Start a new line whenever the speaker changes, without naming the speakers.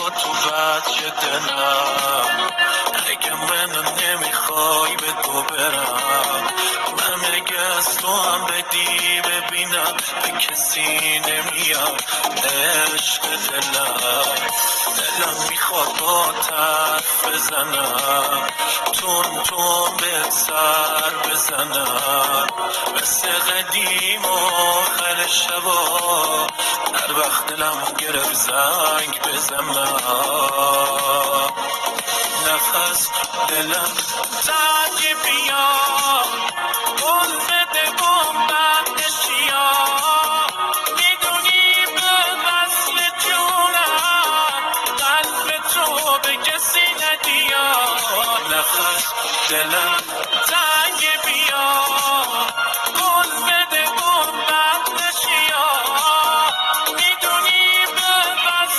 تو بچه دلم، اگه منو نمیخوای بگو برم. من اگه از تو هم بدی ببینم به کسی نمیاد عشق دلم میخواد با حرف بزنم، تون به سر بزنم، مثل قدیم آخر شبا هر وقت دلم گرفت زنگ بزنم. نفس دلم زنگ بیا، گل بده گمبت چیا، میدونی به وصل جونم قلب تو به کسی ندیا. نفس دلم